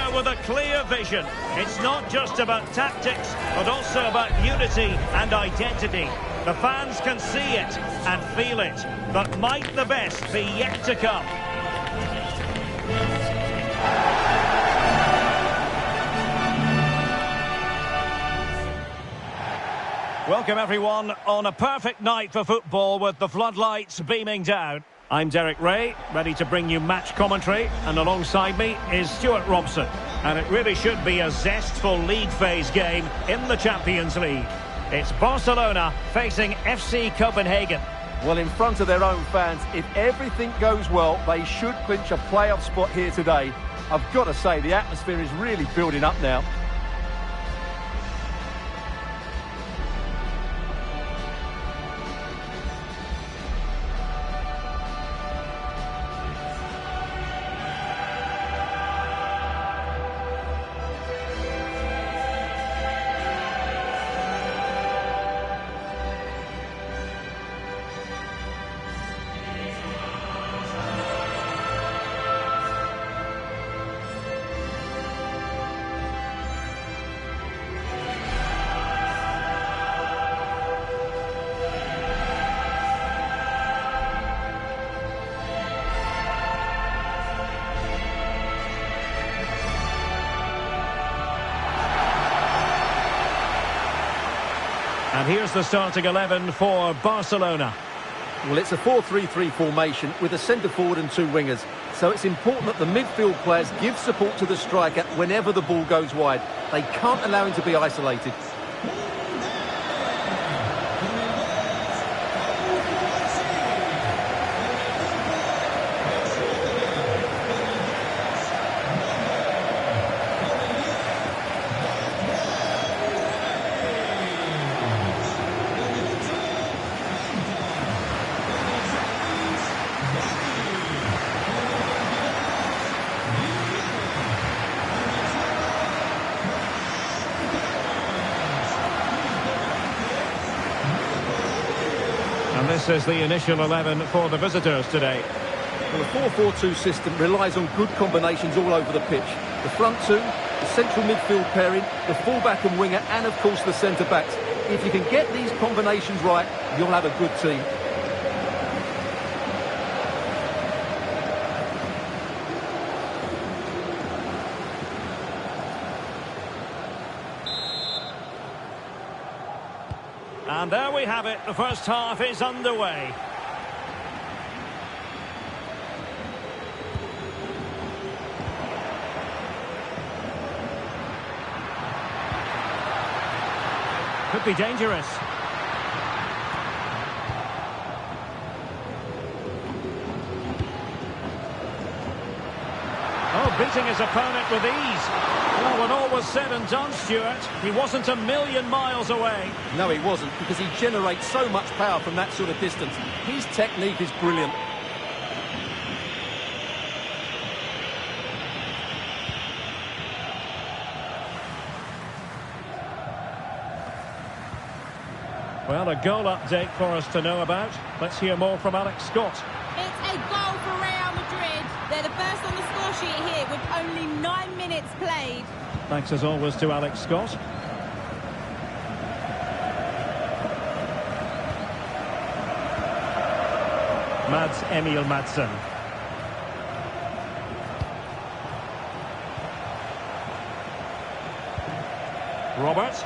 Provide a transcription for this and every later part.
now with a clear vision. It's not just about tactics, but also about unity and identity. The fans can see it and feel it, but might the best be yet to come? Welcome everyone on a perfect night for football with the floodlights beaming down. I'm Derek Ray, ready to bring you match commentary, and alongside me is Stuart Robson. And it really should be a zestful league phase game in the Champions League. It's Barcelona facing FC Copenhagen. Well, in front of their own fans, if everything goes well, they should clinch a playoff spot here today. I've got to say, the atmosphere is really building up now. And here's the starting 11 for Barcelona. Well, it's a 4-3-3 formation with a centre-forward and two wingers. So it's important that the midfield players give support to the striker whenever the ball goes wide. They can't allow him to be isolated. And this is the initial 11 for the visitors today. Well, the 4-4-2 system relies on good combinations all over the pitch. The front two, the central midfield pairing, the fullback and winger, and of course the centre-backs. If you can get these combinations right, you'll have a good team. And there we have it, the first half is underway. Could be dangerous. Oh, beating his opponent with ease. Well, when all was said and done, Stuart, he wasn't a million miles away. No, he wasn't, because he generates so much power from that sort of distance. His technique is brilliant. Well, a goal update for us to know about. Let's hear more from Alex Scott. It's a goal for Real Madrid. They're the first on the score sheet here with only 9 minutes played. Thanks as always to Alex Scott. Mads Emil Madsen. Robert.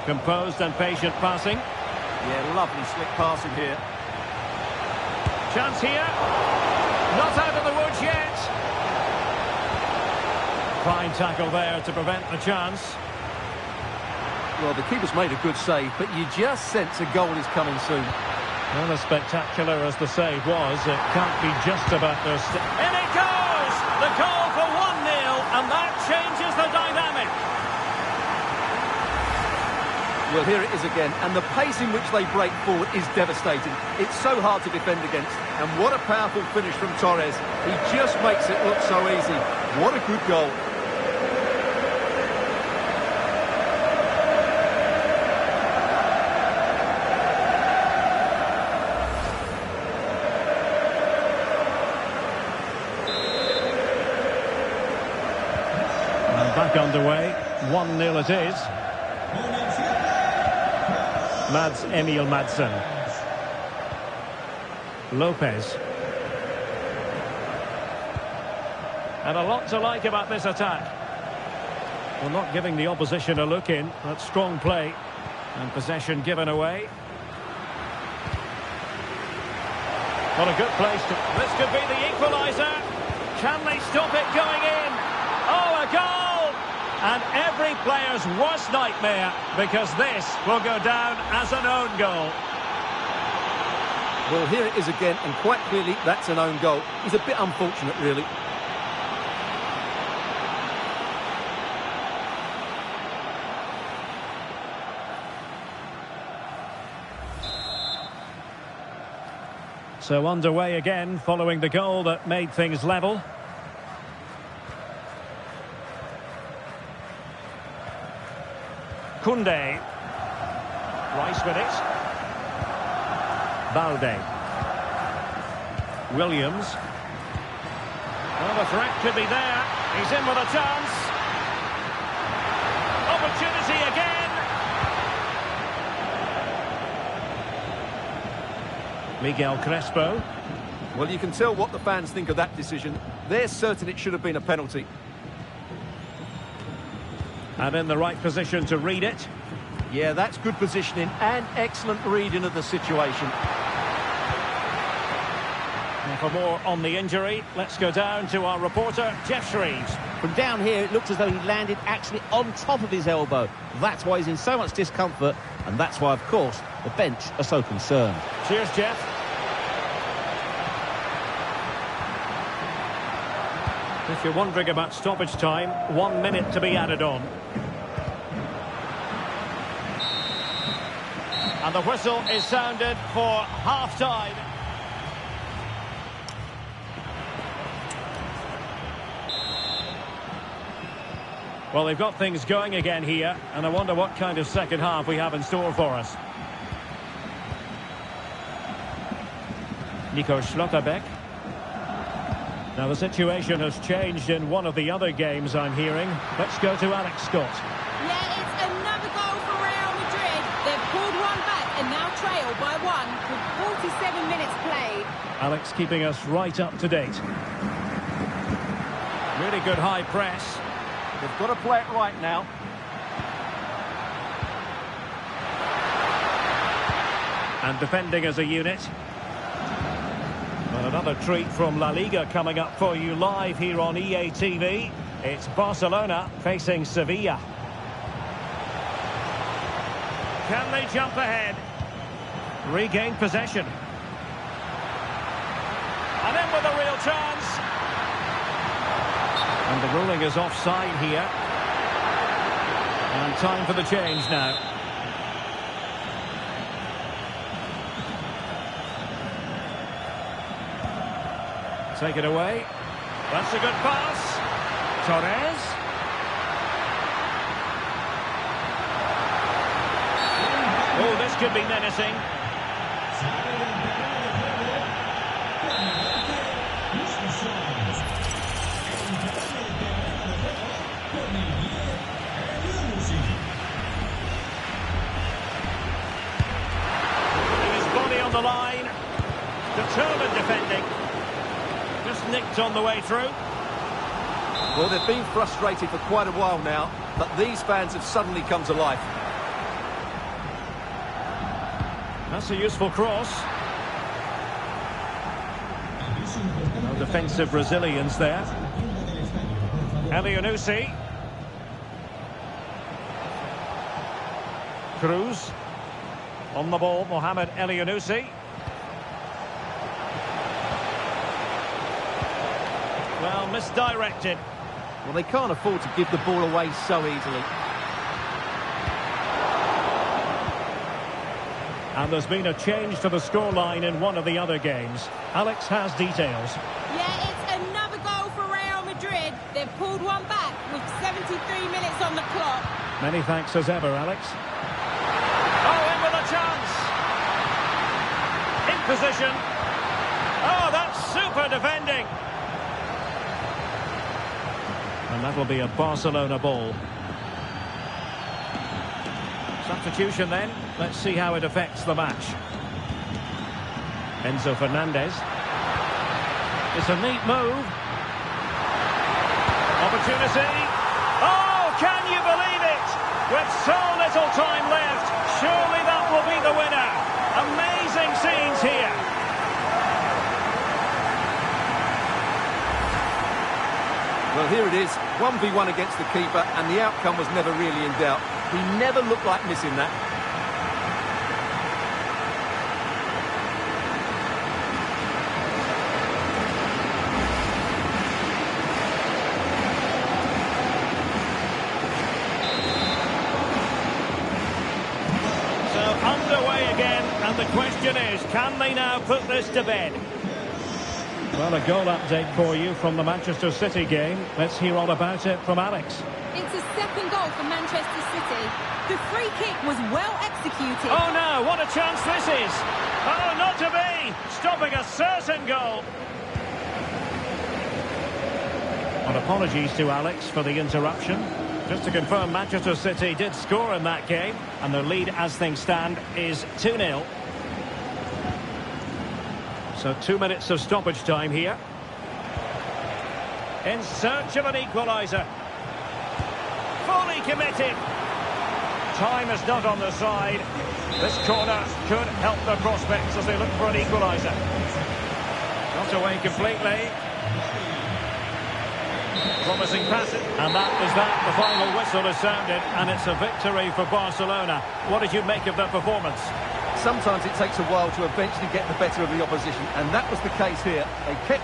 Composed and patient passing. Yeah, lovely slick passing here. Chance here. Not out of the woods yet. Fine tackle there to prevent the chance. Well, the keeper's made a good save, but you just sense a goal is coming soon. Well, as spectacular as the save was, it can't be just about their... In it goes! The goal for 1-0, and that changes the dynamic. Well, here it is again, and the pace in which they break forward is devastating. It's so hard to defend against, and what a powerful finish from Torres. He just makes it look so easy. What a good goal. Back underway. 1-0 it is. Mads Emil Madsen. Lopez. And a lot to like about this attack. Well, not giving the opposition a look in. That's strong play. And possession given away. What a good place to... This could be the equaliser. Can they stop it going in? Oh, a goal! And every player's worst nightmare, because this will go down as an own goal. Well, here it is again, and quite clearly that's an own goal. He's a bit unfortunate, really. So underway again, following the goal that made things level. Koundé. Rice with it. Balde. Williams. Well, the threat could be there. He's in with a chance. Opportunity again. Miguel Crespo. Well, you can tell what the fans think of that decision. They're certain it should have been a penalty. And in the right position to read it. Yeah, that's good positioning and excellent reading of the situation. And for more on the injury, let's go down to our reporter, Jeff Shreves. From down here, it looked as though he landed actually on top of his elbow. That's why he's in so much discomfort, and that's why, of course, the bench are so concerned. Cheers, Jeff. If you're wondering about stoppage time, 1 minute to be added on. And the whistle is sounded for half-time. Well, they've got things going again here, and I wonder what kind of second half we have in store for us. Nico Schlotterbeck. Now the situation has changed in one of the other games I'm hearing. Let's go to Alex Scott. Yeah, it's another goal for Real Madrid. They've pulled one back and now trail by one with 47 minutes played. Alex keeping us right up to date. Really good high press. They've got to play it right now. And defending as a unit. Well, another treat from La Liga coming up for you live here on EA TV. It's Barcelona facing Sevilla. Can they jump ahead? Regain possession. And in with a real chance. And the ruling is offside here. And time for the change now. Take it away. That's a good pass. Torres. Oh, this could be menacing. His body on the line. Determined defending. Just nicked on the way through. Well, they've been frustrated for quite a while now, but these fans have suddenly come to life. That's a useful cross. No defensive resilience there. Elianusi. Cruz. On the ball, Mohamed Elianusi. Well, misdirected. Well, they can't afford to give the ball away so easily. And there's been a change to the scoreline in one of the other games. Alex has details. Yeah, it's another goal for Real Madrid. They've pulled one back with 73 minutes on the clock. Many thanks as ever, Alex. Oh, in with a chance. In position. Oh, that's super defending. And that'll be a Barcelona ball. Substitution then. Let's see how it affects the match. Enzo Fernandez. It's a neat move. Opportunity. Oh, can you believe it? With so little time left, surely that will be the winner. Amazing scenes here. Well, here it is, 1v1 against the keeper, and the outcome was never really in doubt. He never looked like missing that. So underway again, and the question is, can they now put this to bed? Well, a goal update for you from the Manchester City game. Let's hear all about it from Alex. It's a second goal for Manchester City. The free kick was well executed. Oh no, what a chance this is! Oh, not to be! Stopping a certain goal. Well, apologies to Alex for the interruption. Just to confirm, Manchester City did score in that game, and their lead as things stand is 2-0. So 2 minutes of stoppage time here. In search of an equaliser. Fully committed. Time is not on the side. This corner could help their prospects as they look for an equaliser. Not away completely. Promising passage. And that is that. The final whistle has sounded, and it's a victory for Barcelona. What did you make of that performance? Sometimes it takes a while to eventually get the better of the opposition, and that was the case here. They kept...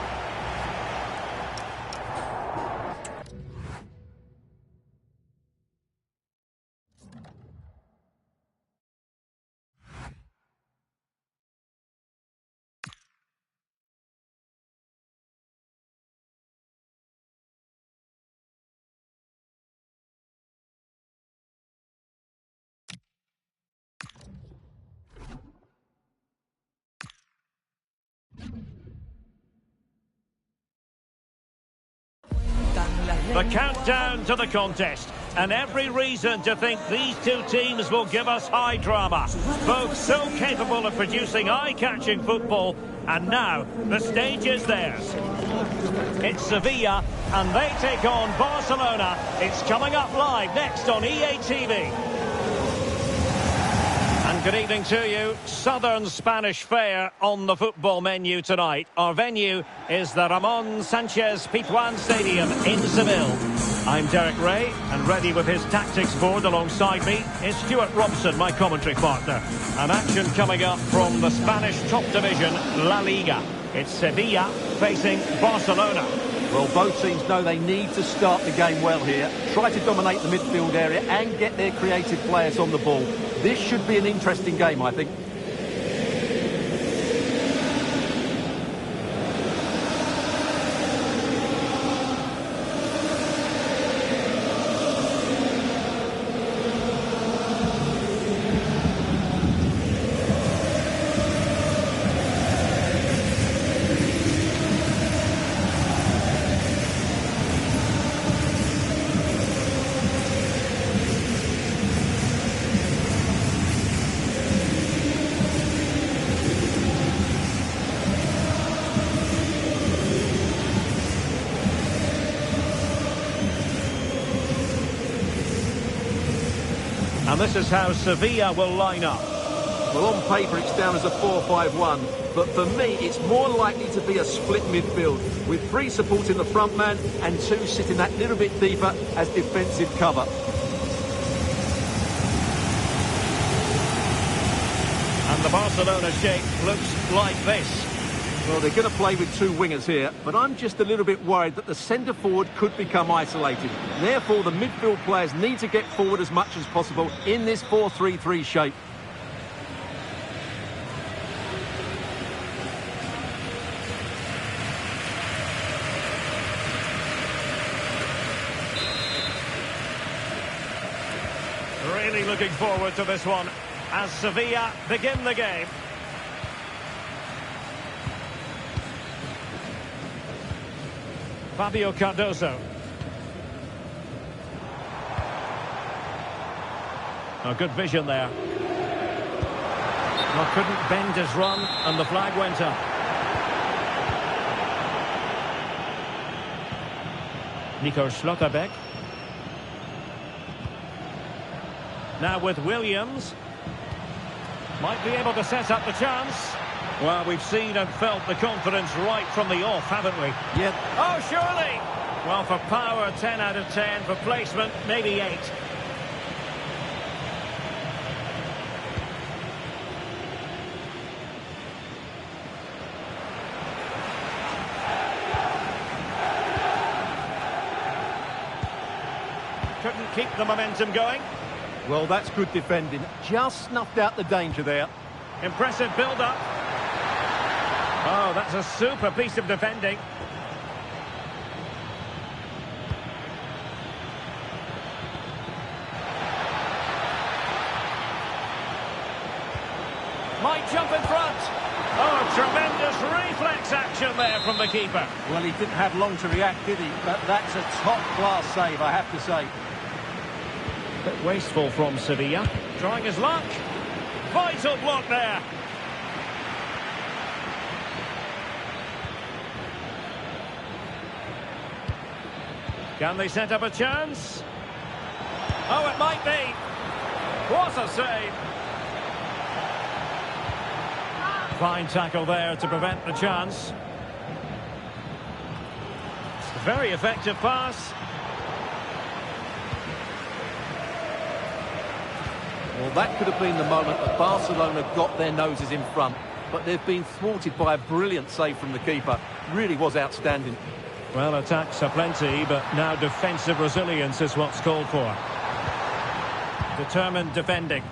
The countdown to the contest, and every reason to think these two teams will give us high drama. Both so capable of producing eye-catching football, and now the stage is theirs. It's Sevilla, and they take on Barcelona. It's coming up live next on EA TV. And good evening to you. Southern Spanish fare on the football menu tonight. Our venue is the Ramon Sanchez Pizjuan Stadium in Seville. I'm Derek Ray, and ready with his tactics board alongside me is Stuart Robson, my commentary partner. An action coming up from the Spanish top division, La Liga. It's Sevilla facing Barcelona. Well, both teams know they need to start the game well here. Try to dominate the midfield area and get their creative players on the ball. This should be an interesting game, I think. And this is how Sevilla will line up. Well, on paper it's down as a 4-5-1, but for me it's more likely to be a split midfield, with 3 supporting the front man and 2 sitting that little bit deeper as defensive cover. And the Barcelona shape looks like this. Well, they're going to play with 2 wingers here, but I'm just a little bit worried that the centre forward could become isolated. Therefore, the midfield players need to get forward as much as possible in this 4-3-3 shape. Really looking forward to this one as Sevilla begin the game. Fabio Cardoso. Oh, good vision there. Well, couldn't bend his run, and the flag went up. Nico Schlotterbeck. Now with Williams. Might be able to set up the chance. Well, we've seen and felt the confidence right from the off, haven't we? Yeah. Oh, surely! Well, for power, 10 out of 10. For placement, maybe 8. Couldn't keep the momentum going. Well, that's good defending. Just snuffed out the danger there. Impressive build-up. Oh, that's a super piece of defending. Might jump in front. Oh, tremendous reflex action there from the keeper. Well, he didn't have long to react, did he? But that's a top-class save, I have to say. Bit wasteful from Sevilla. Trying his luck. Vital block there. Can they set up a chance? Oh, it might be. What a save. Fine tackle there to prevent the chance. Very effective pass. Well, that could have been the moment that Barcelona got their noses in front. But they've been thwarted by a brilliant save from the keeper. Really was outstanding. Well, attacks are plenty, but now defensive resilience is what's called for. Determined defending.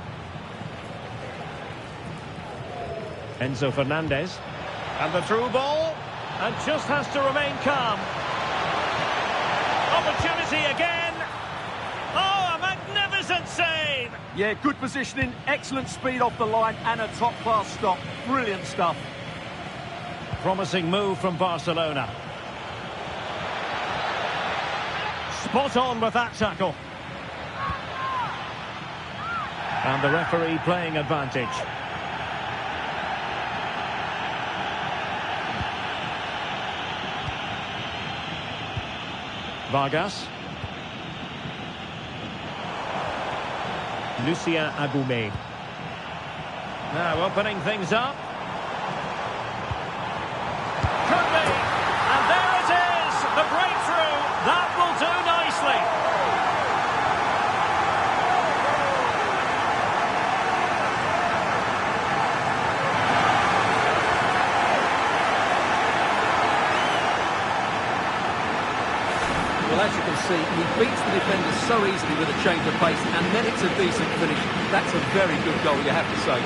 Enzo Fernandez. And the through ball. And just has to remain calm. Opportunity again. Oh, a magnificent save. Yeah, good positioning, excellent speed off the line, and a top-class stop. Brilliant stuff. Promising move from Barcelona. Spot on with that tackle. And the referee playing advantage. Vargas. Lucien Agoumé. Now opening things up. Could be. And there it is. The breakthrough. That will do nicely. Well, as you can see, he beats the defender so easily with a change of pace, and then it's a decent finish. That's a very good goal, you have to say.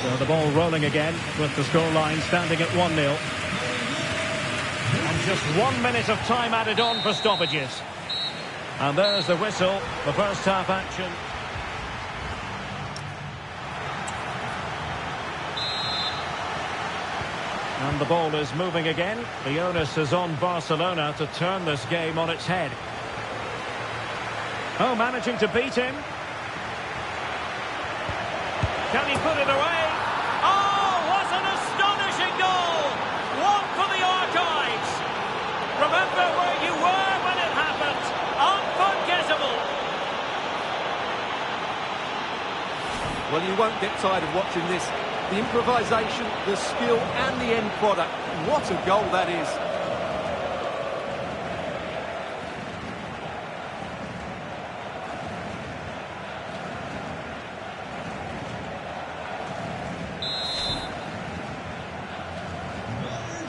So the ball rolling again with the scoreline standing at 1-0. And just 1 minute of time added on for stoppages. And there's the whistle, the first half action. And the ball is moving again. The onus is on Barcelona to turn this game on its head. Oh, managing to beat him. Can he put it away? Oh, what an astonishing goal! One for the archives. Remember where you were when it happened. Unforgettable. Well, you won't get tired of watching this. The improvisation, the skill, and the end product. What a goal that is.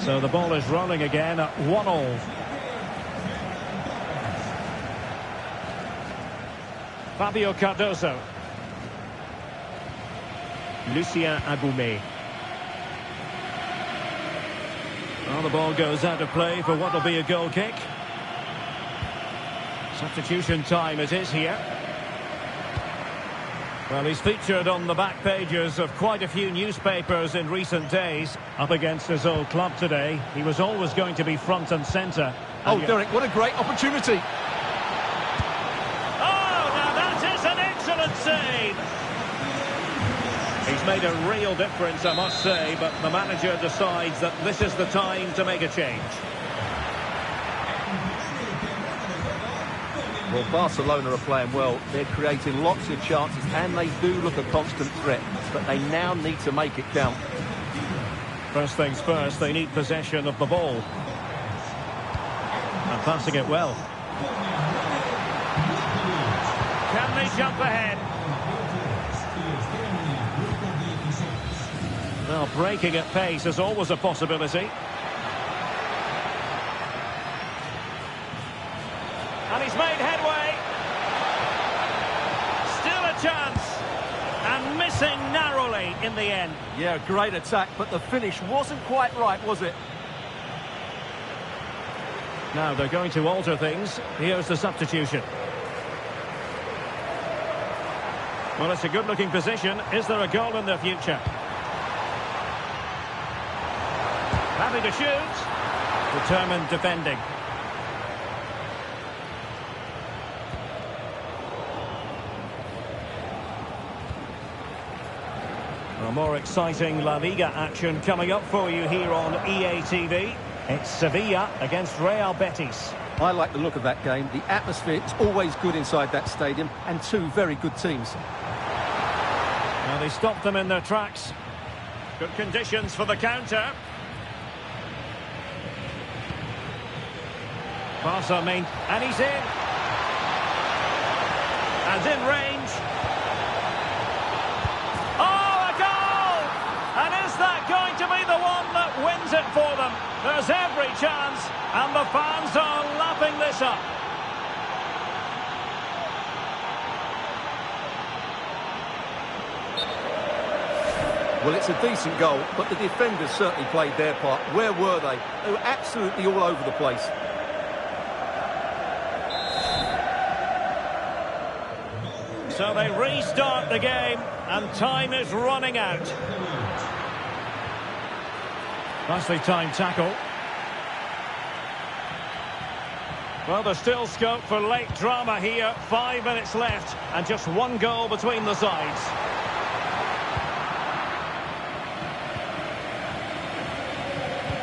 So the ball is rolling again at 1-1. Fabio Cardoso. Lucien Agoumé. Well, the ball goes out of play for what will be a goal kick. Substitution time it is here. Well, he's featured on the back pages of quite a few newspapers in recent days. Up against his old club today, he was always going to be front and centre. Oh, Derek, what a great opportunity. Oh, now that is an excellent save. He's made a real difference, I must say, but the manager decides that this is the time to make a change. Well, Barcelona are playing well. They're creating lots of chances, and they do look a constant threat, but they now need to make it count. First things first, they need possession of the ball. And passing it well. Can they jump ahead? Well, breaking at pace is always a possibility. And he's made headway. Still a chance. And missing narrowly in the end. Yeah, great attack, but the finish wasn't quite right, was it? Now they're going to alter things. Here's the substitution. Well, it's a good-looking position. Is there a goal in the future? Having to shoot. Determined defending. Well, more exciting La Liga action coming up for you here on EA TV. It's Sevilla against Real Betis. I like the look of that game. The atmosphere is always good inside that stadium, and two very good teams. Now they stopped them in their tracks. Good conditions for the counter. Barca main, and he's in. And in range. Oh, a goal! And is that going to be the one that wins it for them? There's every chance, and the fans are lapping this up. Well, it's a decent goal, but the defenders certainly played their part. Where were they? They were absolutely all over the place. So they restart the game, and time is running out. Nicely timed tackle. Well, there's still scope for late drama here. 5 minutes left, and just one goal between the sides.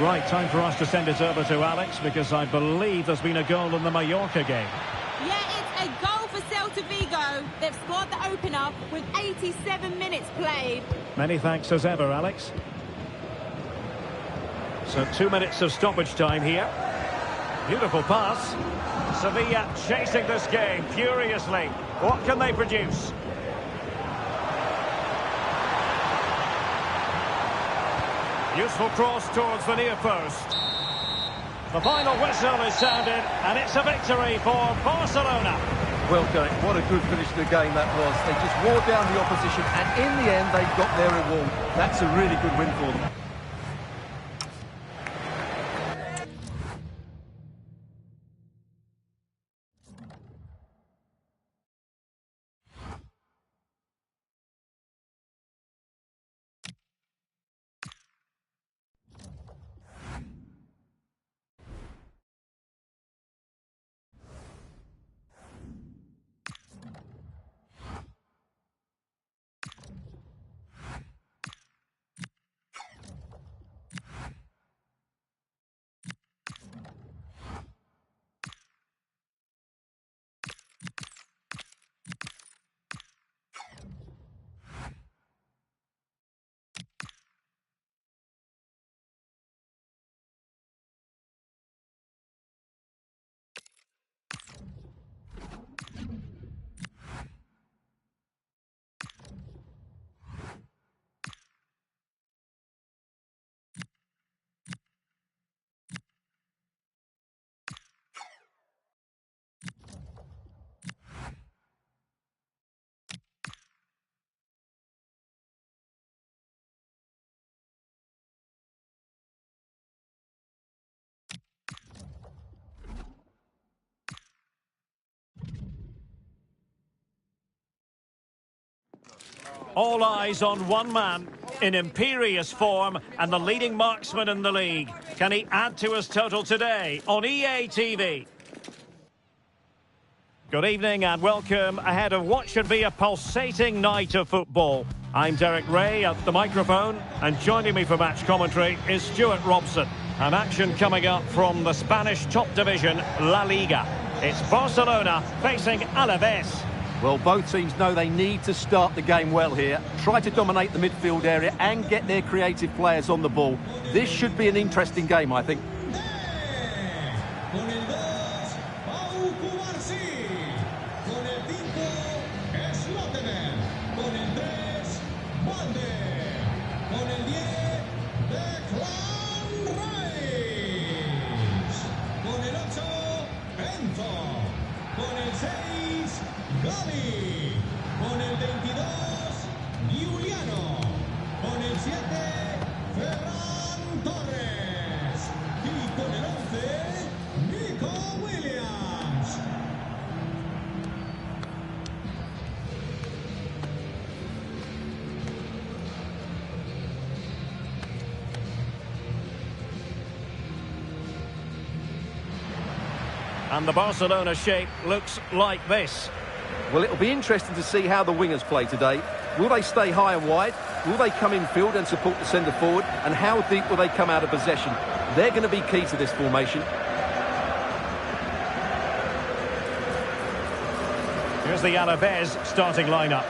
Right, time for us to send it over to Alex, because I believe there's been a goal in the Mallorca game. Yeah, it's a goal for Celta Vigo. They've scored the opener with 87 minutes played. Many thanks as ever, Alex. So 2 minutes of stoppage time here. Beautiful pass. Sevilla chasing this game furiously. What can they produce? Useful cross towards the near post. The final whistle is sounded, and it's a victory for Barcelona. Well, Derek, what a good finish to the game that was. They just wore down the opposition, and in the end, they got their reward. That's a really good win for them. All eyes on one man in imperious form and the leading marksman in the league. Can he add to his total today on EA TV? Good evening and welcome ahead of what should be a pulsating night of football. I'm Derek Ray at the microphone, and joining me for match commentary is Stuart Robson. And action coming up from the Spanish top division, La Liga. It's Barcelona facing Alaves. Well, both teams know they need to start the game well here. Try to dominate the midfield area and get their creative players on the ball. This should be an interesting game, I think. Con el 22, Juliano. Con el 7, Ferran Torres. Y con el 11, Nico Williams. And the Barcelona shape looks like this. Well, it'll be interesting to see how the wingers play today. Will they stay high and wide? Will they come in field and support the centre forward? And how deep will they come out of possession? They're going to be key to this formation. Here's the Alaves starting lineup.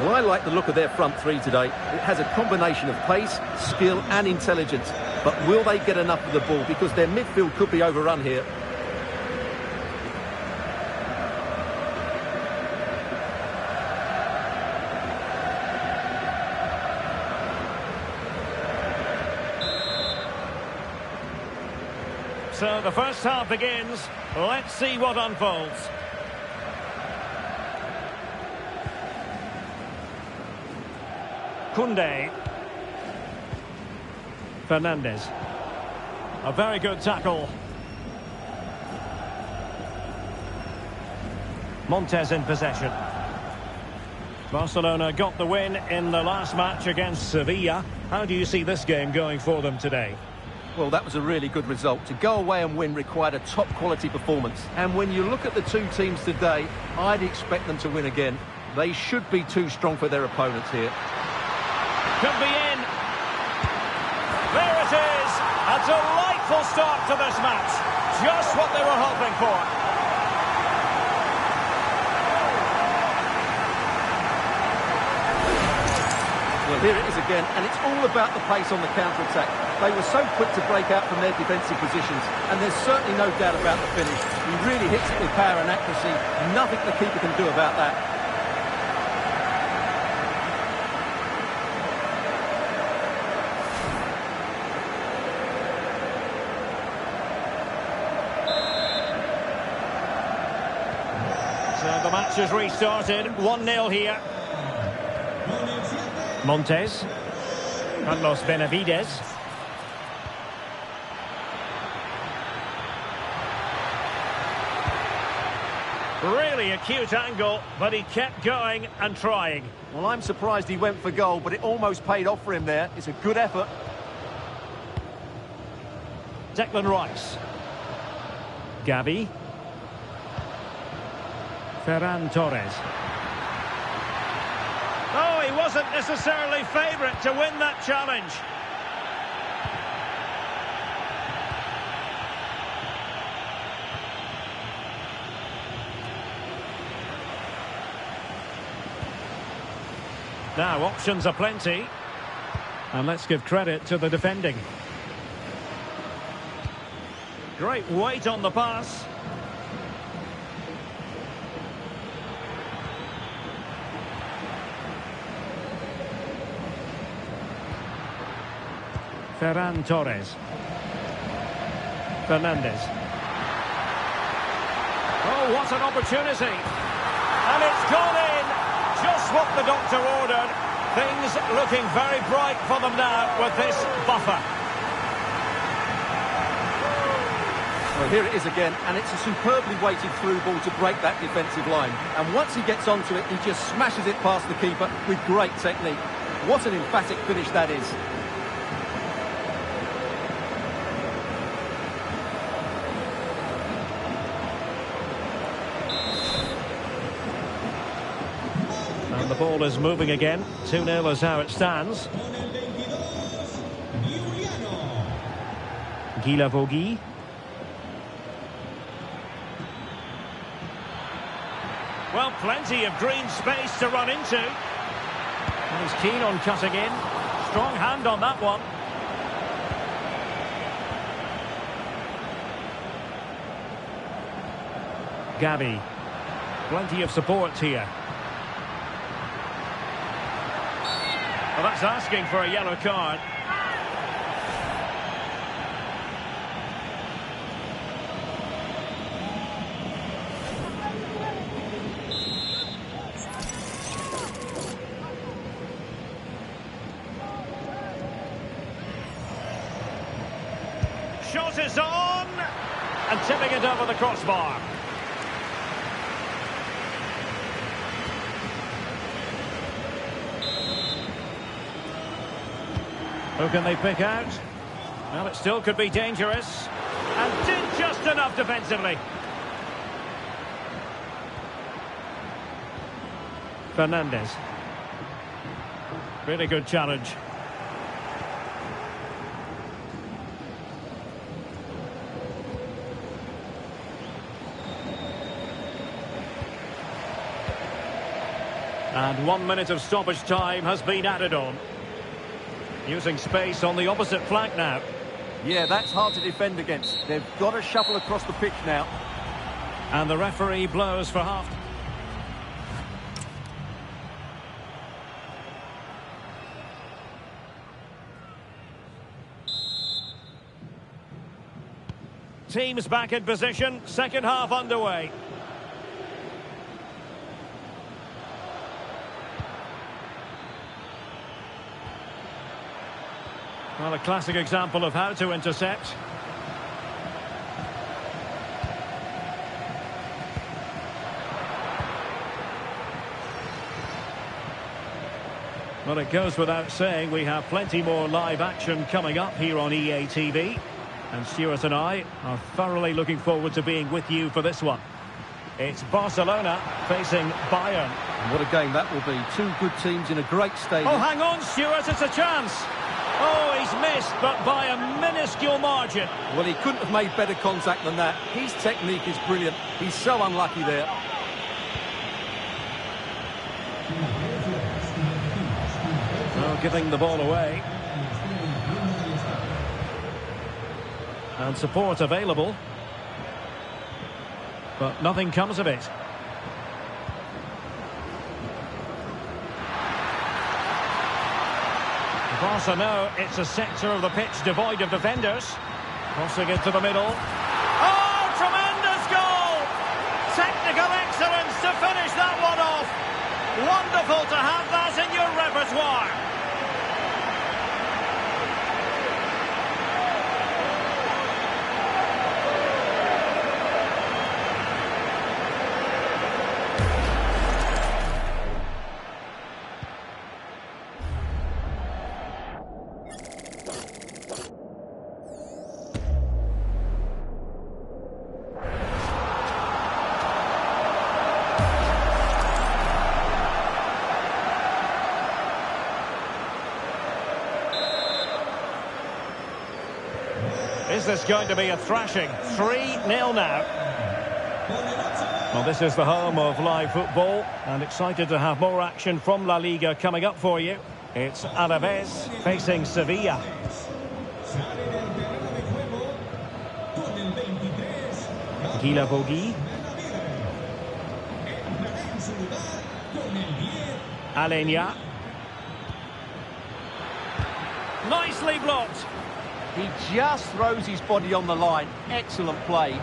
Well, I like the look of their front three today. It has a combination of pace, skill and intelligence. But will they get enough of the ball? Because their midfield could be overrun here. So the first half begins. Let's see what unfolds. Koundé. Fernandez. A very good tackle. Montes in possession. Barcelona got the win in the last match against Sevilla. How do you see this game going for them today? Well, that was a really good result. To go away and win required a top-quality performance. And when you look at the two teams today, I'd expect them to win again. They should be too strong for their opponents here. Could be in. There it is. A delightful start to this match. Just what they were hoping for. Well, here it is again, and it's all about the pace on the counter-attack. They were so quick to break out from their defensive positions, and there's certainly no doubt about the finish. He really hits it with power and accuracy. Nothing the keeper can do about that. So the match has restarted. 1-0 here. Montes. Carlos Benavides. Really acute angle, but he kept going and trying. Well, I'm surprised he went for goal, but it almost paid off for him there. It's a good effort. Declan Rice. Gavi. Ferran Torres. Oh, he wasn't necessarily favourite to win that challenge. Now, options are plenty. And let's give credit to the defending. Great weight on the pass. Ferran Torres. Fernandez. Oh, what an opportunity. And it's gone in. Just what the doctor ordered. Things looking very bright for them now with this buffer. Well, here it is again, and it's a superbly weighted through ball to break that defensive line. And once he gets onto it, he just smashes it past the keeper with great technique. What an emphatic finish that is. And the ball is moving again. 2-0 is how it stands. Guilavogui. Well, plenty of green space to run into. And he's keen on cutting in. Strong hand on that one. Gavi. Plenty of support here. Well, that's asking for a yellow card. Shot is on, and tipping it over the crossbar. Who can they pick out? Well, it still could be dangerous, and did just enough defensively. Fernandez. Really good challenge. And 1 minute of stoppage time has been added on. Using space on the opposite flank now. Yeah, that's hard to defend against. They've got to shuffle across the pitch now. And the referee blows for half. Teams back in position. Second half underway. Well, a classic example of how to intercept. Well, it goes without saying we have plenty more live action coming up here on EA TV. And Stuart and I are thoroughly looking forward to being with you for this one. It's Barcelona facing Bayern. And what a game that will be. Two good teams in a great stadium. Oh, hang on, Stuart, it's a chance. Oh, he's missed, but by a minuscule margin. Well, he couldn't have made better contact than that. His technique is brilliant. He's so unlucky there. Oh, giving the ball away. And support available. But nothing comes of it. Barca know it's a sector of the pitch devoid of defenders. Crossing into the middle. Oh, tremendous goal! Technical excellence to finish that one off. Wonderful to have that in your repertoire. Is this going to be a thrashing? 3-0 now. Well, this is the home of live football, and excited to have more action from La Liga coming up for you. It's Alaves facing Sevilla. Guilavogui. Alenia. Nicely blocked. He just throws his body on the line. Excellent play.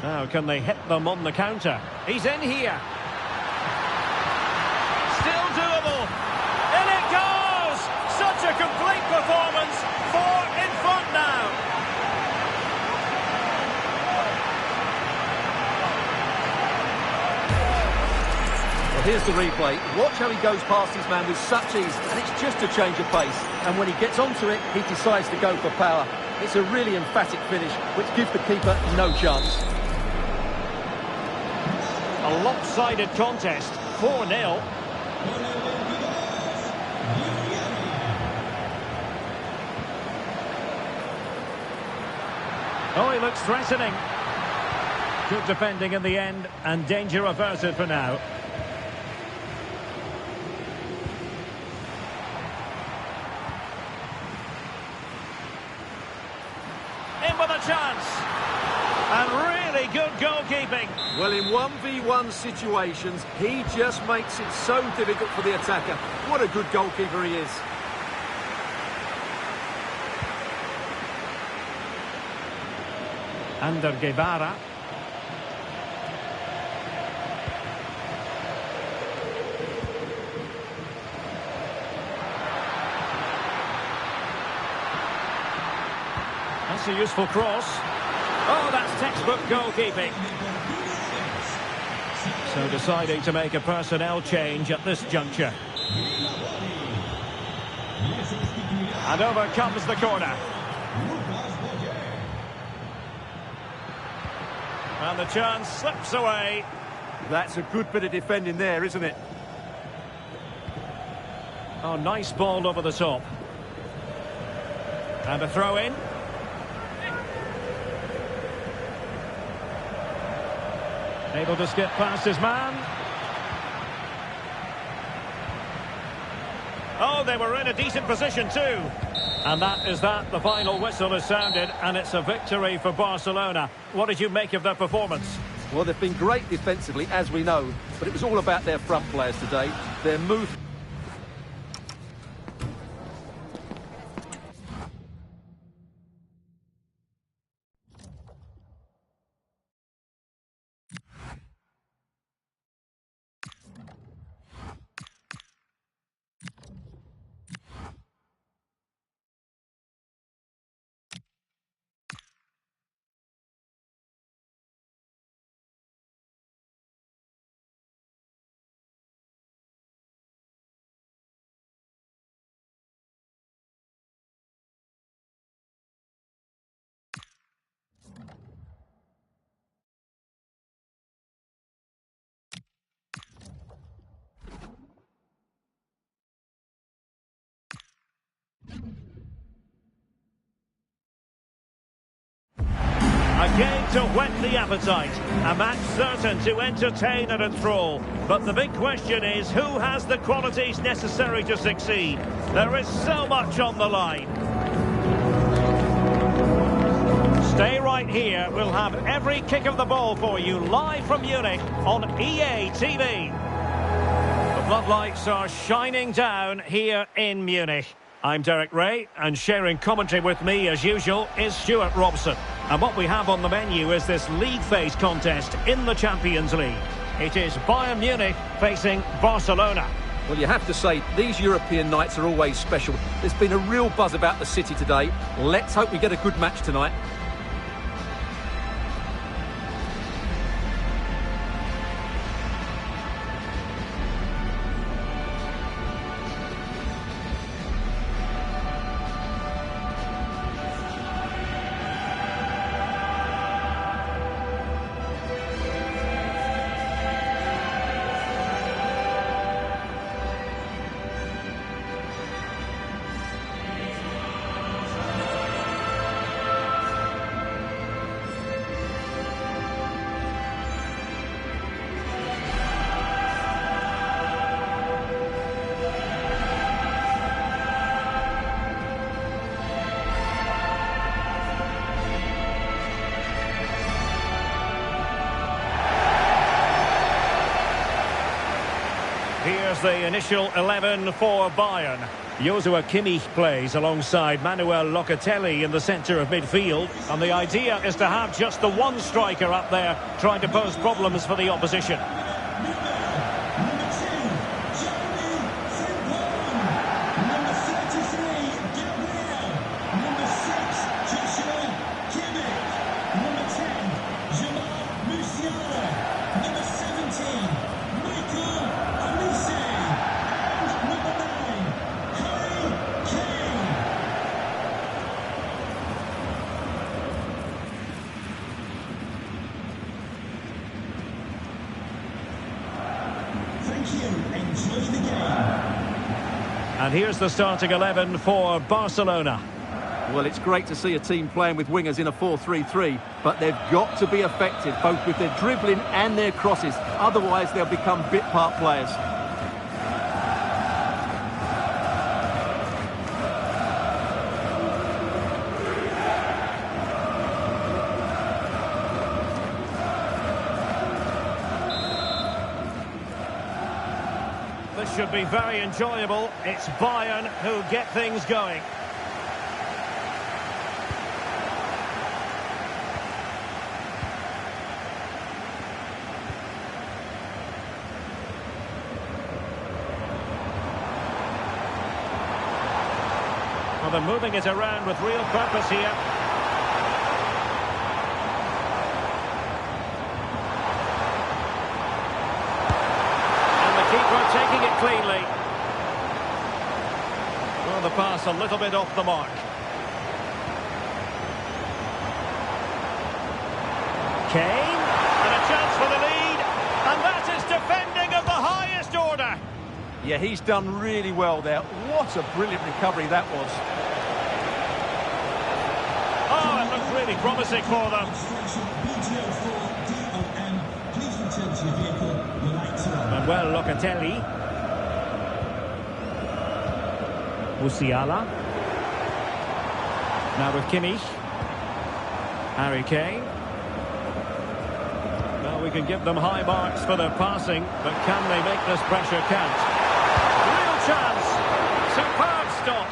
Now, can they hit them on the counter? He's in here. Still doable. In it goes! Such a complete performance. 4 in front now. Well, here's the replay. Watch how he goes past his man with such ease, and it's just a change of pace. And when he gets onto it, he decides to go for power. It's a really emphatic finish, which gives the keeper no chance. A lopsided contest, 4-0. Oh, he looks threatening. Good defending in the end, and danger averted for now. In with a chance. And really good goalkeeping. Well, in 1v1 situations, he just makes it so difficult for the attacker. What a good goalkeeper he is. Under Guevara. That's a useful cross. Oh, that's textbook goalkeeping. So deciding to make a personnel change at this juncture. And over comes the corner. And the chance slips away. That's a good bit of defending there, isn't it? Oh, nice ball over the top. And a throw in. Able to skip past his man. Oh, they were in a decent position too. And that is that. The final whistle has sounded, and it's a victory for Barcelona. What did you make of their performance? Well, they've been great defensively, as we know, but it was all about their front players today. Their move... A game to whet the appetite, a match certain to entertain and enthrall. But the big question is, who has the qualities necessary to succeed? There is so much on the line. Stay right here, we'll have every kick of the ball for you live from Munich on EA TV. The floodlights are shining down here in Munich. I'm Derek Ray, and sharing commentary with me, as usual, is Stuart Robson. And what we have on the menu is this league phase contest in the Champions League. It is Bayern Munich facing Barcelona. Well, you have to say, these European nights are always special. There's been a real buzz about the city today. Let's hope we get a good match tonight. Here's the initial 11 for Bayern. Joshua Kimmich plays alongside Manuel Locatelli in the centre of midfield. And the idea is to have just the one striker up there trying to pose problems for the opposition. And here's the starting 11 for Barcelona. Well, it's great to see a team playing with wingers in a 4-3-3, but they've got to be effective, both with their dribbling and their crosses. Otherwise, they'll become bit-part players. This should be very enjoyable. It's Bayern who get things going. Well, they're moving it around with real purpose here. And the keeper taking it cleanly. Well, the pass a little bit off the mark. Kane, and a chance for the lead. And that is defending of the highest order. Yeah, he's done really well there. What a brilliant recovery that was. Oh, it looked really promising for them. Manuel Locatelli. Musiala. Now with Kimmich. Harry Kane. Well, we can give them high marks for their passing, but can they make this pressure count? Real chance. Superb stop.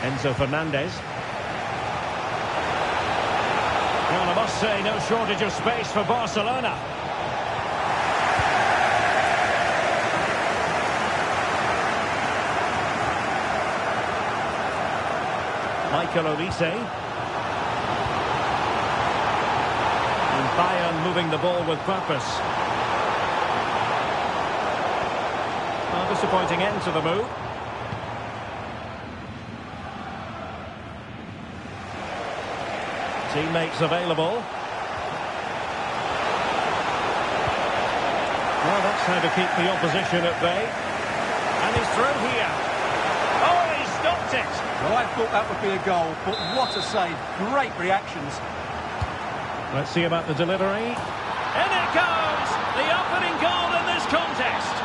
Enzo Fernandez. Well, I must say, no shortage of space for Barcelona. Michael Olise. And Bayern moving the ball with purpose. A disappointing end to the move. Teammates available. Well, that's how to keep the opposition at bay. And he's through here. Oh, he stopped it. Well, I thought that would be a goal, but what a save. Great reactions. Let's see about the delivery. In it goes! The opening goal in this contest.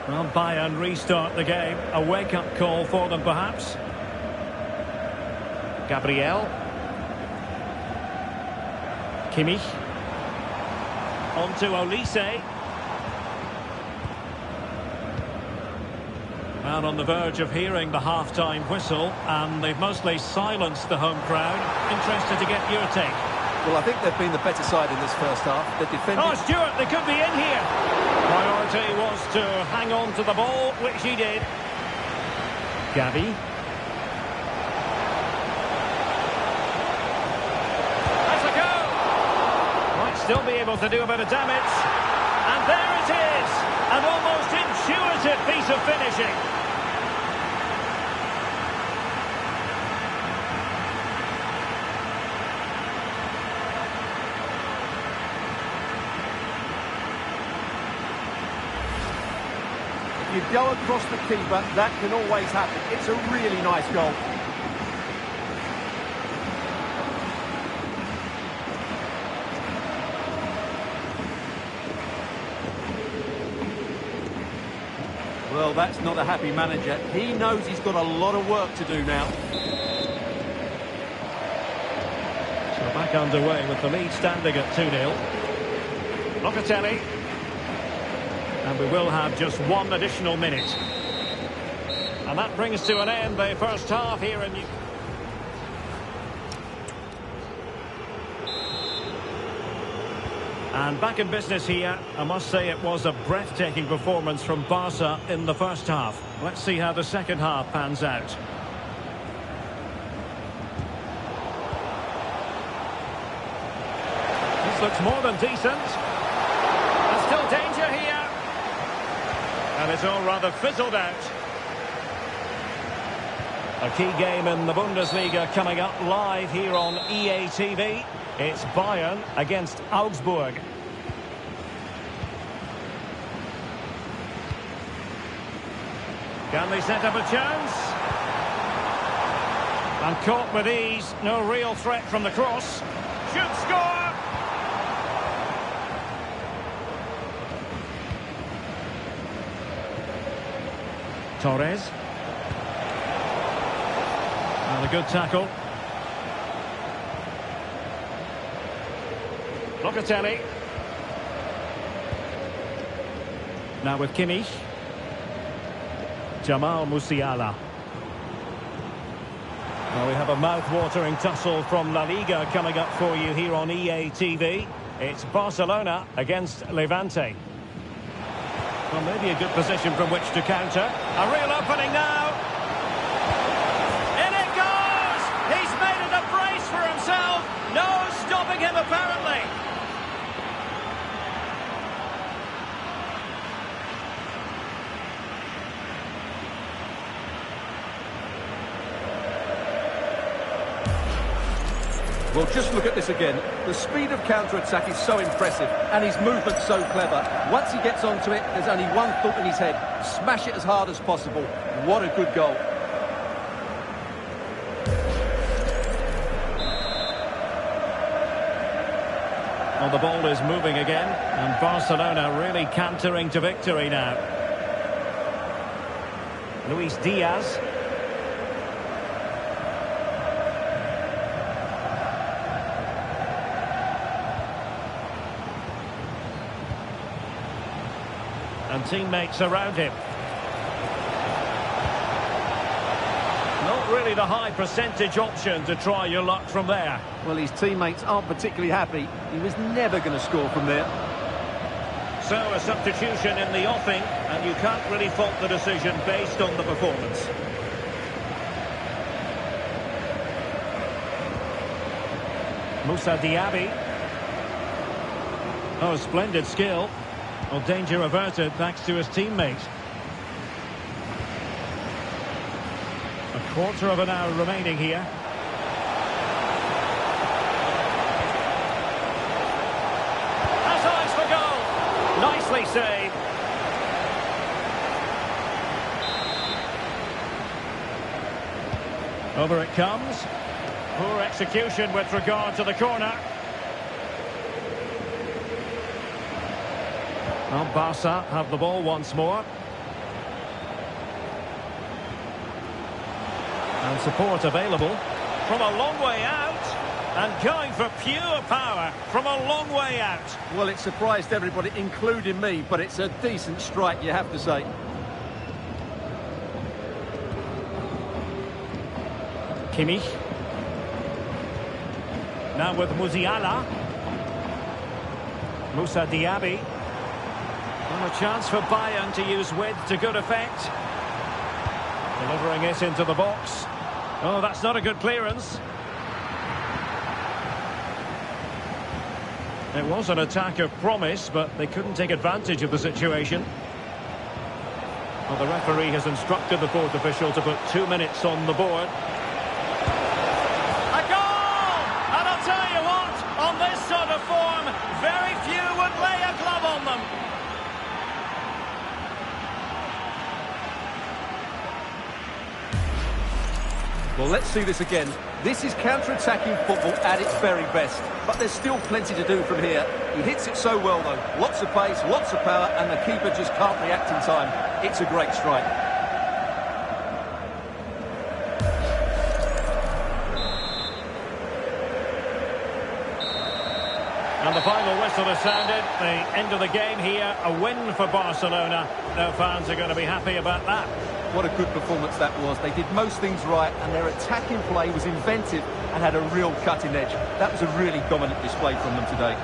Well, Bayern restart the game. A wake-up call for them, perhaps. Gabriel. Kimmich. On to Olise. And on the verge of hearing the half-time whistle, and they've mostly silenced the home crowd. Interested to get your take. Well, I think they've been the better side in this first half. They've defended... Oh, Stuart, they could be in here. Priority was to hang on to the ball, which he did. Gavi. That's a go! Might still be able to do a bit of damage. And there it is! An almost intuitive piece of finishing. You go across the keeper, that can always happen. It's a really nice goal. Well, that's not a happy manager. He knows he's got a lot of work to do now. So back underway with the lead standing at 2-0. Locatelli. And we will have just one additional minute. And that brings to an end the first half here in... And back in business here, I must say it was a breathtaking performance from Barca in the first half. Let's see how the second half pans out. This looks more than decent. There's still danger here. And it's all rather fizzled out. A key game in the Bundesliga coming up live here on EA TV. It's Bayern against Augsburg. Can they set up a chance? And caught with ease. No real threat from the cross. Should score! Torres. And a good tackle. Locatelli. Now with Kimmich. Jamal Musiala. Well, we have a mouth-watering tussle from La Liga coming up for you here on EA TV. It's Barcelona against Levante. Well, maybe a good position from which to counter. A real opening now. In it goes! He's made it a brace for himself. No stopping him, apparently. Well, just look at this again. The speed of counter-attack is so impressive, and his movement so clever. Once he gets onto it, there's only one thought in his head. Smash it as hard as possible. What a good goal. Well, the ball is moving again, and Barcelona really cantering to victory now. Luis Diaz. And teammates around him. Not really the high percentage option to try your luck from there. Well, his teammates aren't particularly happy. He was never going to score from there. So a substitution in the offing, and you can't really fault the decision based on the performance. Moussa Diaby. Oh, splendid skill. Well, danger averted thanks to his teammate. A quarter of an hour remaining here. Has eyes for goal. Nicely saved. Over it comes. Poor execution with regard to the corner. Well, Barca have the ball once more. And support available from a long way out. And going for pure power from a long way out. Well, it surprised everybody, including me, but it's a decent strike, you have to say. Kimmich. Now with Musiala. Moussa Diaby. And a chance for Bayern to use width to good effect. Delivering it into the box. Oh, that's not a good clearance. It was an attack of promise, but they couldn't take advantage of the situation. Well, the referee has instructed the fourth official to put 2 minutes on the board. A goal! And I'll tell you what, on this sort of form, very few would lay a glove on them. Well, let's see this again. This is counter-attacking football at its very best. But there's still plenty to do from here. He hits it so well, though. Lots of pace, lots of power, and the keeper just can't react in time. It's a great strike. And the final whistle has sounded. The end of the game here. A win for Barcelona. Their fans are going to be happy about that. What a good performance that was. They did most things right, and their attacking play was inventive and had a real cutting edge. That was a really dominant display from them today.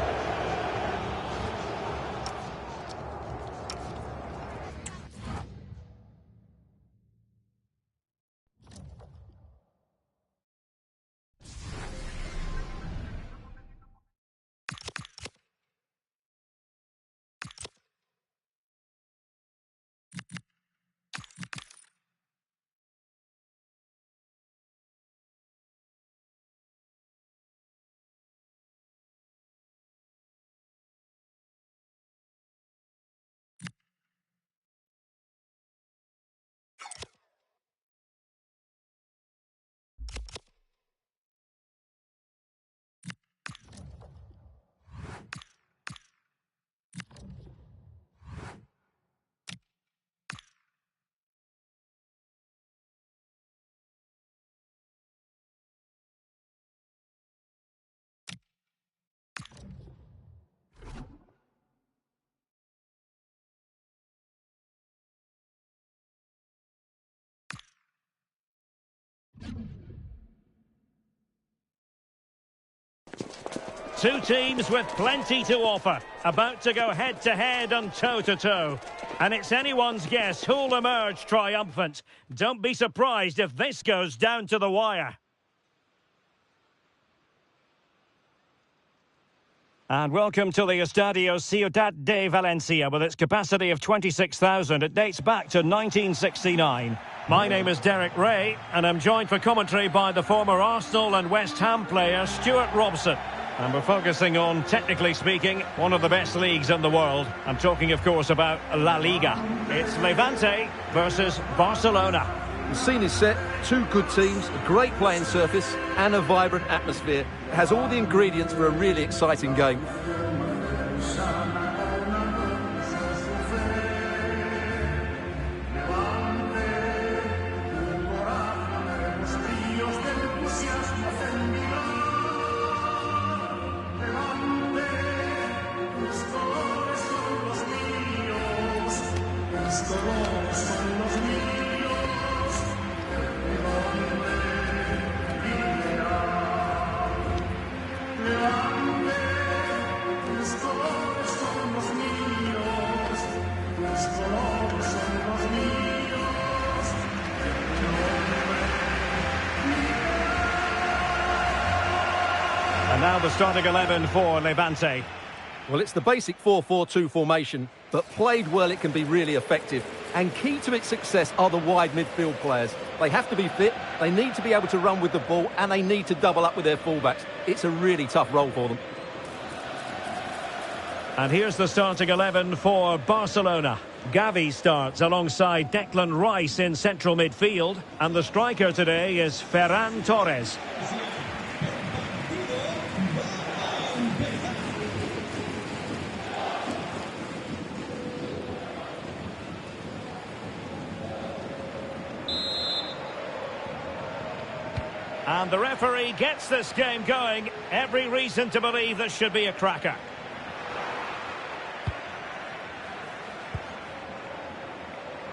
Two teams with plenty to offer, about to go head-to-head and toe-to-toe. And it's anyone's guess who'll emerge triumphant. Don't be surprised if this goes down to the wire. And welcome to the Estadio Ciudad de Valencia with its capacity of 26,000. It dates back to 1969. My name is Derek Ray, and I'm joined for commentary by the former Arsenal and West Ham player Stuart Robson. And we're focusing on, technically speaking, one of the best leagues in the world. I'm talking, of course, about La Liga. It's Levante versus Barcelona. The scene is set, two good teams, a great playing surface and a vibrant atmosphere. It has all the ingredients for a really exciting game. And now the starting 11 for Levante. Well, it's the basic 4-4-2 formation, but played well it can be really effective. And key to its success are the wide midfield players. They have to be fit, they need to be able to run with the ball, and they need to double up with their fullbacks. It's a really tough role for them. And here's the starting 11 for Barcelona. Gavi starts alongside Declan Rice in central midfield. And the striker today is Ferran Torres. And the referee gets this game going. Every reason to believe this should be a cracker.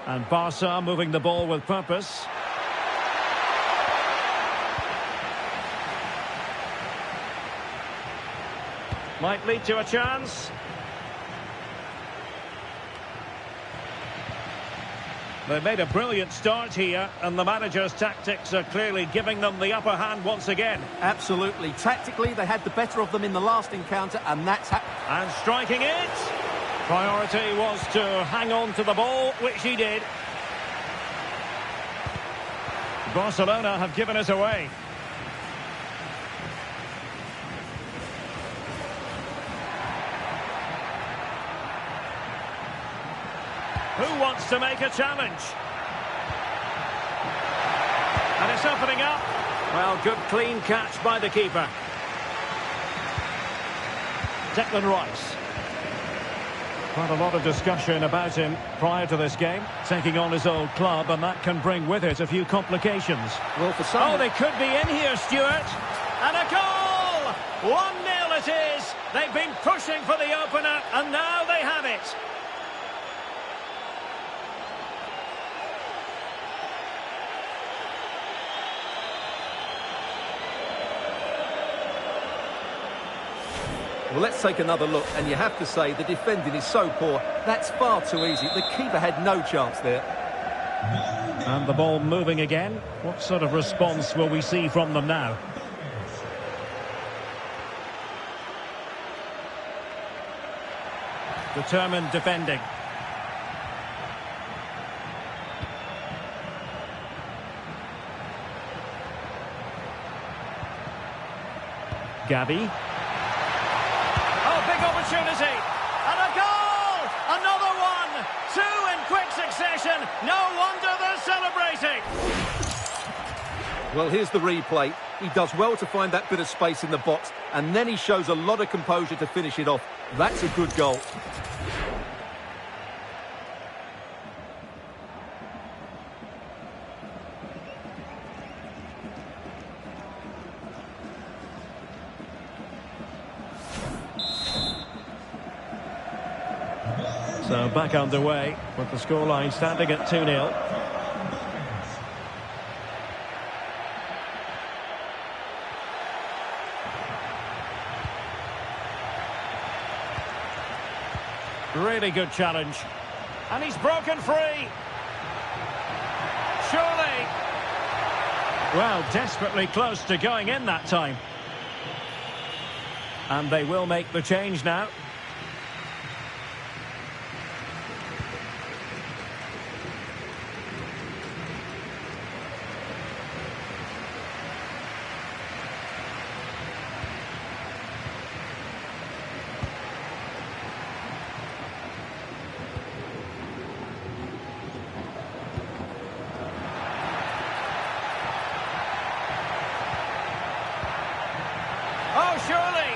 And Barca moving the ball with purpose. Might lead to a chance. They've made a brilliant start here, and the manager's tactics are clearly giving them the upper hand once again. Absolutely. Tactically, they had the better of them in the last encounter, and that's And striking it. Priority was to hang on to the ball, which he did. Barcelona have given us away. Who wants to make a challenge? And it's opening up. Well, good clean catch by the keeper. Declan Rice. Quite a lot of discussion about him prior to this game, taking on his old club, and that can bring with it a few complications. Well, for some... Oh, they could be in here, Stuart. And a goal! 1-0 it is. They've been pushing for the opener, and now they have it. Well, let's take another look, and you have to say the defending is so poor. That's far too easy. The keeper had no chance there. And the ball moving again. What sort of response will we see from them now? Determined defending. Gavi. Big opportunity, and a goal! Another one! Two in quick succession. No wonder they're celebrating. Well, here's the replay. He does well to find that bit of space in the box, and then he shows a lot of composure to finish it off. That's a good goal. So back underway with the scoreline standing at 2-0. Really good challenge. And he's broken free. Surely. Well, desperately close to going in that time. And they will make the change now. Oh, surely!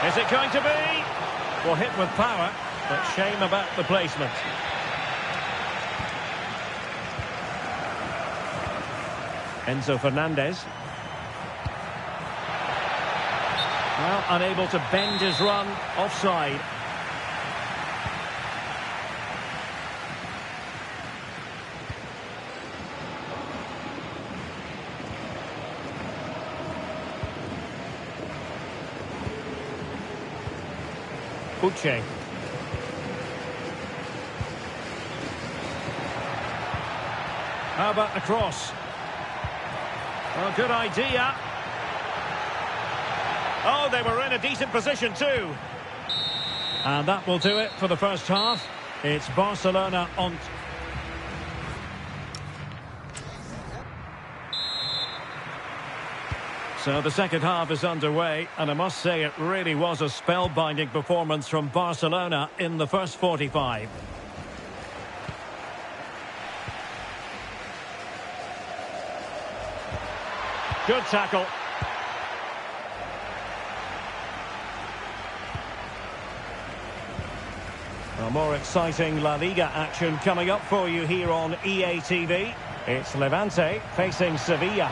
Is it going to be? Well, hit with power, but shame about the placement. Enzo Fernandez. Well, unable to bend his run, offside. Uche. How about the cross? Well, good idea. Oh, they were in a decent position too. And that will do it for the first half. It's Barcelona on... So the second half is underway, and I must say it really was a spellbinding performance from Barcelona in the first 45. Good tackle. Well, more exciting La Liga action coming up for you here on EA TV. It's Levante facing Sevilla.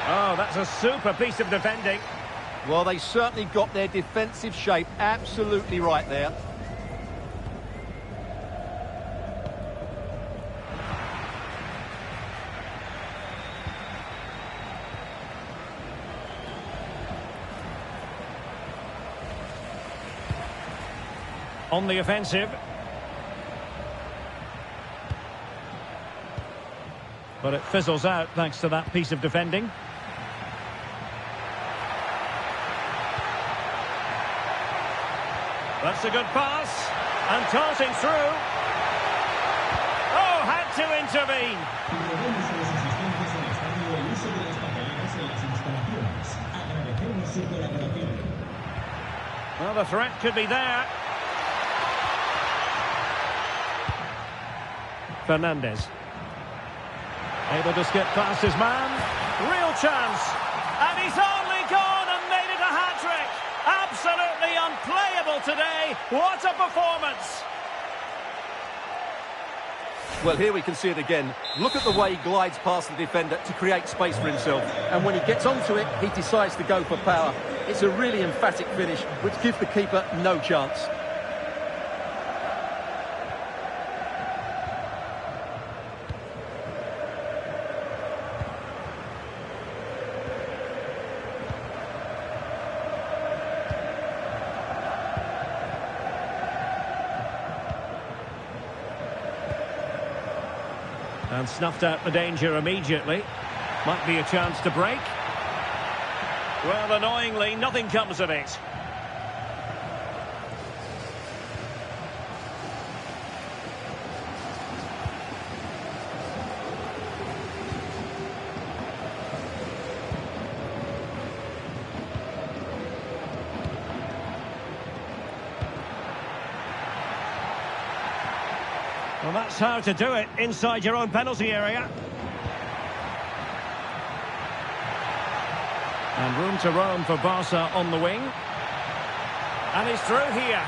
Oh, that's a super piece of defending. Well, they certainly got their defensive shape absolutely right there. On the offensive. But it fizzles out thanks to that piece of defending. That's a good pass. And darting through. Oh, had to intervene. Well, the threat could be there. Fernandez. Able to skip past his man. Real chance. And he's only gone and made it a hat-trick. Absolutely unplayable today. What a performance. Well, here we can see it again. Look at the way he glides past the defender to create space for himself. And when he gets onto it, he decides to go for power. It's a really emphatic finish, which gives the keeper no chance. And snuffed out the danger immediately. Might be a chance to break. Well, annoyingly, nothing comes of it. Well, that's how to do it inside your own penalty area. And room to roam for Barca on the wing. And he's through here.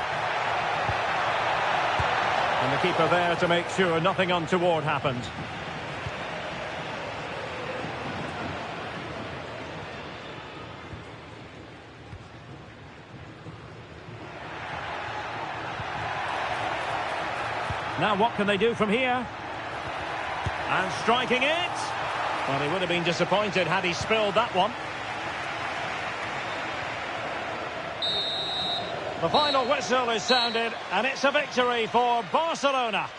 And the keeper there to make sure nothing untoward happened. Now what can they do from here? And striking it. Well, he would have been disappointed had he spilled that one. The final whistle is sounded, and it's a victory for Barcelona.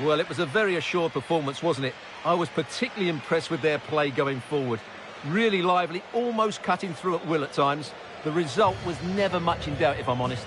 Well, it was a very assured performance, wasn't it? I was particularly impressed with their play going forward. Really lively, almost cutting through at will at times. The result was never much in doubt, if I'm honest.